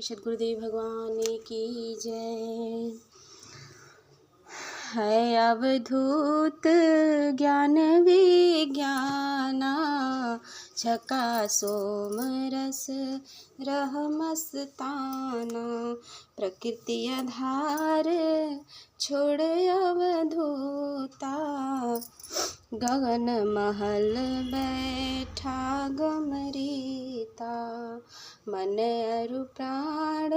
सद्गुरुदेव भगवान की जय। है अवधूत ज्ञान विज्ञाना, छका सोम रस रह मस्ताना। प्रकृति आधार छोड़ अवधूता, गगन महल बैठा गमरीता। मन अरु प्राण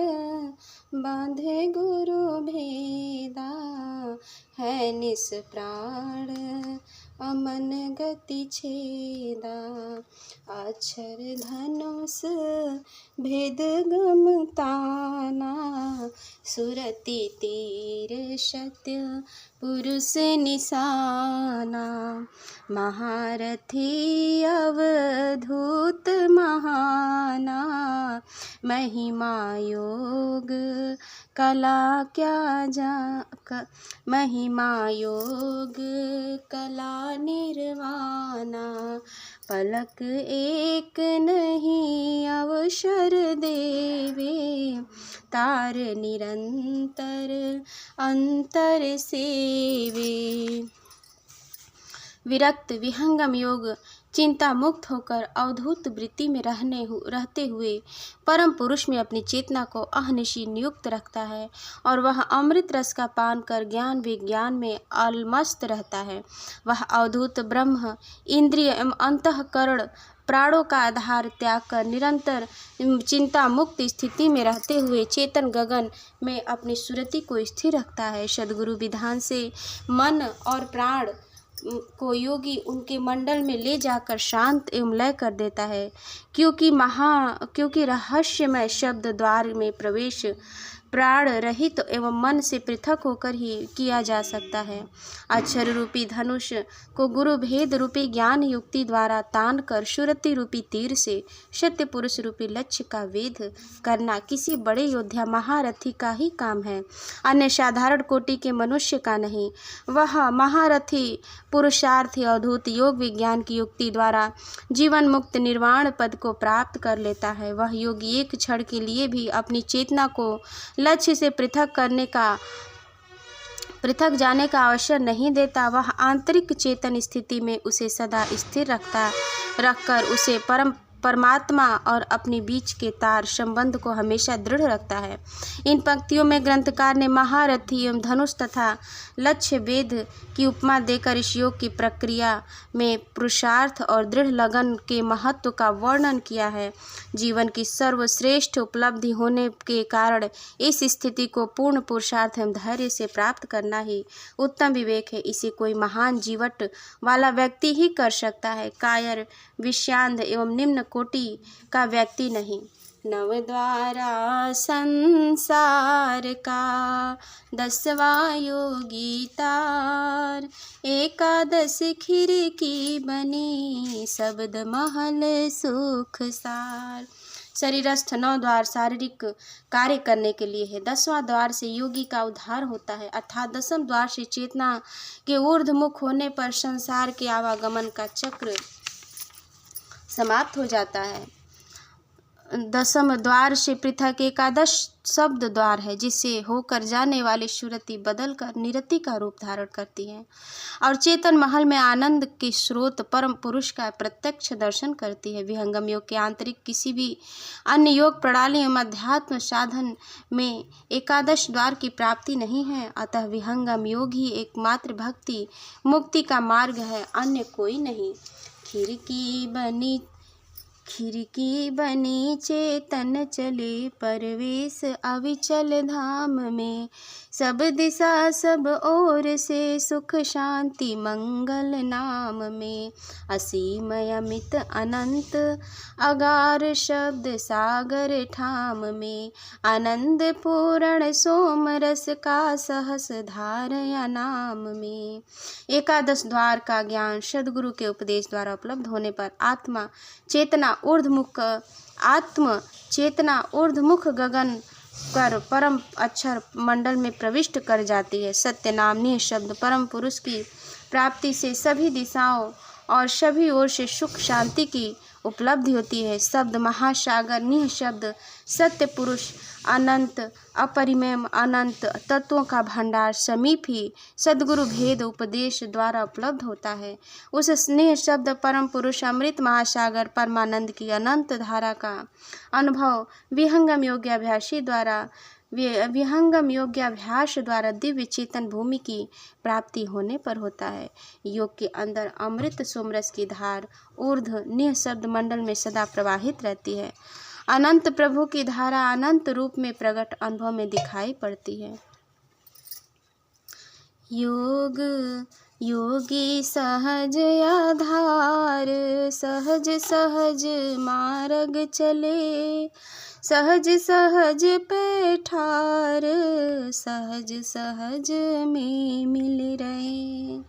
बांधे गुरु भेदा, है निस प्राण अमन गति छेदा। अक्षर धनुष भेद गमताना, सुरति तीर सत्य पुरुष निशाना। महारथी अवधूत महाना, महिमा योग कला महिमा योग कला निर्वाणा। पलक एक नहीं अवसर देवे, तार निरंतर अंतर सेवे। विरक्त विहंगम योग चिंता मुक्त होकर अवधूत वृत्ति में रहते हुए परम पुरुष में अपनी चेतना को अहनिशी नियुक्त रखता है और वह अमृत रस का पान कर ज्ञान विज्ञान में अलमस्त रहता है। वह अवधूत ब्रह्म इंद्रिय एवं अंतःकरण प्राणों का आधार त्याग कर निरंतर चिंता मुक्त स्थिति में रहते हुए चेतन गगन में अपनी सुरति को स्थिर रखता है। सद्गुरु विधान से मन और प्राण को योगी उनके मंडल में ले जाकर शांत एवं लय कर देता है, क्योंकि रहस्यमय शब्द द्वार में प्रवेश प्राण रहित एवं मन से पृथक होकर ही किया जा सकता है। अक्षर रूपी धनुष को गुरु भेद रूपी ज्ञान युक्ति द्वारा तान कर सुरति रूपी तीर से सत्य पुरुष रूपी लक्ष्य का वेध करना किसी बड़े योद्धा महारथी का ही काम है, अन्य साधारण कोटि के मनुष्य का नहीं। वह महारथी पुरुषार्थी अवधूत योग विज्ञान की युक्ति द्वारा जीवन मुक्त निर्वाण पद को प्राप्त कर लेता है। वह योगी एक क्षण के लिए भी अपनी चेतना को लक्ष्य से पृथक जाने का अवसर नहीं देता। वह आंतरिक चेतन स्थिति में उसे सदा स्थिर रखकर उसे परमात्मा और अपने बीच के तार संबंध को हमेशा दृढ़ रखता है। इन पंक्तियों में ग्रंथकार ने महारथी एवं धनुष तथा लक्ष्य वेद की उपमा देकर इस योग की प्रक्रिया में पुरुषार्थ और दृढ़ लगन के महत्व का वर्णन किया है। जीवन की सर्वश्रेष्ठ उपलब्धि होने के कारण इस स्थिति को पूर्ण पुरुषार्थ एवं धैर्य से प्राप्त करना ही उत्तम विवेक है। इसे कोई महान जीवट वाला व्यक्ति ही कर सकता है, कायर विषांत एवं निम्न कोटि का व्यक्ति नहीं। नवद्वारा संसार का 10वां योगी तार, 11 खिड़की बनी शब्द महल सुख सार। शरीरस्थ 9 द्वार शारीरिक कार्य करने के लिए है, 10वां द्वार से योगी का उद्धार होता है, अर्थात 10वें द्वार से चेतना के ऊर्ध्वमुख होने पर संसार के आवागमन का चक्र समाप्त हो जाता है। 10वें द्वार से पृथक 11 शब्द द्वार है, जिससे होकर जाने वाली सुरति बदल कर निरति का रूप धारण करती है और चेतन महल में आनंद के स्रोत परम पुरुष का प्रत्यक्ष दर्शन करती है। विहंगम योग के आंतरिक किसी भी अन्य योग प्रणाली एवं अध्यात्म साधन में 11 द्वार की प्राप्ति नहीं है, अतः विहंगम योग ही एकमात्र भक्ति मुक्ति का मार्ग है, अन्य कोई नहीं। खिड़की बनी चेतन चले परवेश अविचल धाम में, सब दिशा सब ओर से सुख शांति मंगल नाम में। असीम अमित अनंत अगार शब्द सागर ठाम में, आनंद पूर्ण सोम रस का सहस धारया नाम में। 11 द्वार का ज्ञान सद्गुरु के उपदेश द्वारा उपलब्ध होने पर आत्म चेतना ऊर्ध्वमुख गगन कर परम अक्षर मंडल में प्रविष्ट कर जाती है। सत्य नामनीय शब्द परम पुरुष की प्राप्ति से सभी दिशाओं और सभी ओर से सुख शांति की उपलब्धि होती है। शब्द महासागर निह शब्द सत्य पुरुष अनंत अपरिमेय अनंत तत्वों का भंडार समीप ही सद्गुरु भेद उपदेश द्वारा उपलब्ध होता है। उस स्नेह शब्द परम पुरुष अमृत महासागर परमानंद की अनंत धारा का अनुभव विहंगम योग्याभ्यास द्वारा दिव्य चेतन भूमि की प्राप्ति होने पर होता है। योग के अंदर अमृत सोमरस की धार ऊर्ध्व निःशब्द मंडल में सदा प्रवाहित रहती है। अनंत प्रभु की धारा अनंत रूप में प्रकट अनुभव में दिखाई पड़ती है। योग योगी सहज आधार सहज सहज मार्ग चले, सहज सहज पैठार सहज सहज में मिल रहे।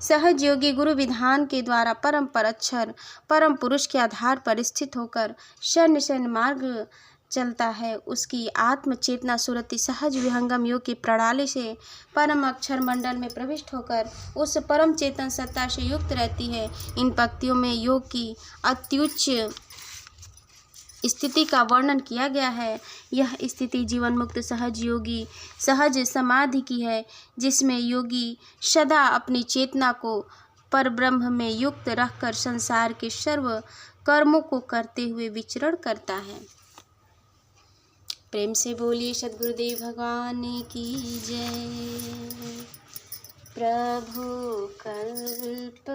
सहज योगी गुरु विधान के द्वारा परम पर अक्षर परम पुरुष के आधार पर स्थित होकर शरण शरण मार्ग चलता है। उसकी आत्म चेतना सुरति सहज विहंगम योग की प्रणाली से परम अक्षर मंडल में प्रविष्ट होकर उस परम चेतन सत्ता से युक्त रहती है। इन पंक्तियों में योग की अत्युच्च स्थिति का वर्णन किया गया है। यह स्थिति जीवन मुक्त सहज योगी सहज समाधि की है, जिसमें योगी सदा अपनी चेतना को परब्रह्म में युक्त रखकर संसार के सर्व कर्मों को करते हुए विचरण करता है। प्रेम से बोलिए सद्गुरुदेव भगवान की जय। प्रभु कल्प